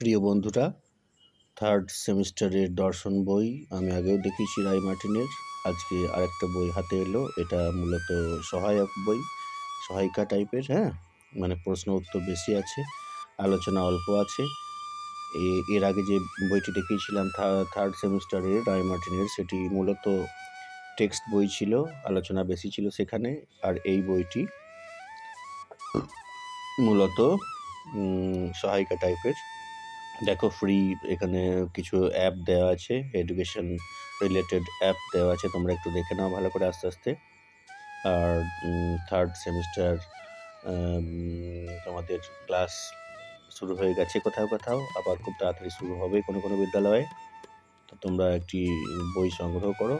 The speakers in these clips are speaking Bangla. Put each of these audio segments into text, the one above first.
প্রিয় বন্ধুরা, থার্ড সেমিস্টারের দর্শন বই আমি আগেও দেখিয়েছি রায় মার্টিনের। আজকে আরেকটা বই হাতে এলো। এটা মূলত সহায়ক বই, সহায়িকা টাইপের। মানে প্রশ্ন উত্তর বেশি আছে, আলোচনা অল্প আছে। এর আগে যে বইটি দেখিয়েছিলাম থার্ড সেমিস্টারের রায় মার্টিনের, সেটি মূলত টেক্সট বই ছিল, আলোচনা বেশি ছিল সেখানে। আর এই বইটি মূলত সহায়িকা টাইপের। দেখো, ফ্রি এখানে কিছু অ্যাপ দেওয়া আছে, এডুকেশন রিলেটেড অ্যাপ দেওয়া আছে, তোমরা একটু দেখে নাও ভালো করে আস্তে আস্তে। আর থার্ড সেমিস্টার তোমাদের ক্লাস শুরু হয়ে গেছে কোথাও কোথাও, আবার খুব তাড়াতাড়ি শুরু হবে কোনো কোনো বিদ্যালয়ে। তো তোমরা একটি বই সংগ্রহ করো,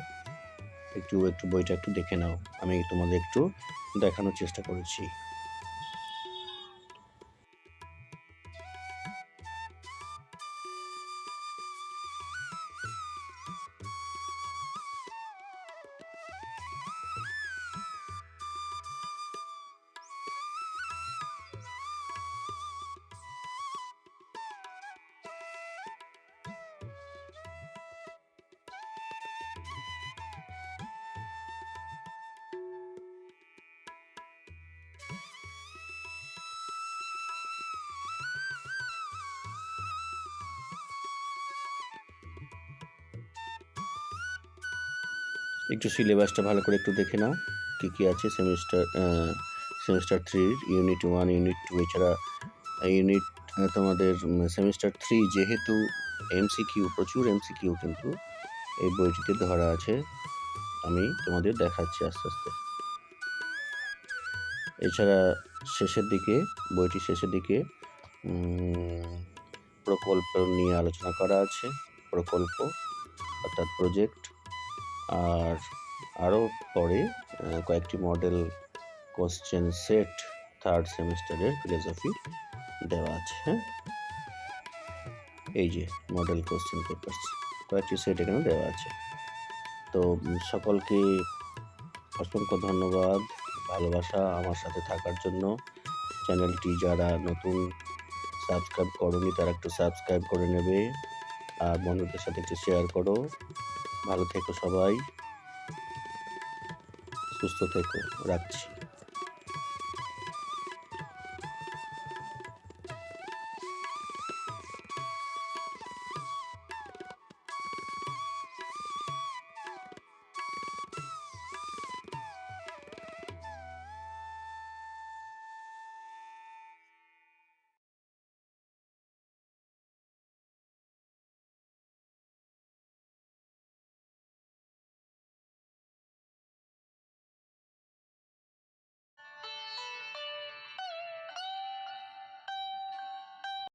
একটু বইটা একটু দেখে নাও। আমি তোমাদের একটু দেখানোর চেষ্টা করেছি। একটু সিলেবাসটা ভালো করে একটু দেখে নাও, কী আছে সেমিস্টার 3 ইউনিট 1, ইউনিট 2, এছাড়া ইউনিট তোমাদের সেমিস্টার 3 যেহেতু এমসিকিউ, প্রচুর এমসিকিউ কিন্তু এই বইটিতে ধরা আছে। আমি তোমাদের দেখাচ্ছি আস্তে আস্তে। এছাড়া বইটির শেষের দিকে প্রকল্প নিয়ে আলোচনা করা আছে, প্রকল্প অর্থাৎ প্রজেক্ট। আর আরও পরে কয়েকটি মডেল কোশ্চেন সেট থার্ড সেমিস্টারের ফিলোসফি দেওয়া আছে। এই যে মডেল কোশ্চেন পেপারস, কয়েকটি সেট এখানে দেওয়া আছে। তো সকলকে অসংখ্য ধন্যবাদ, ভালোবাসা আমার সাথে থাকার জন্য। চ্যানেলটি যারা নতুন সাবস্ক্রাইব করোনি তারা একটু সাবস্ক্রাইব করে নেবে, আর বন্ধুদের সাথে একটু শেয়ার করো। ভালো থেকো সবাই, সুস্থ থেকো, রাখছি।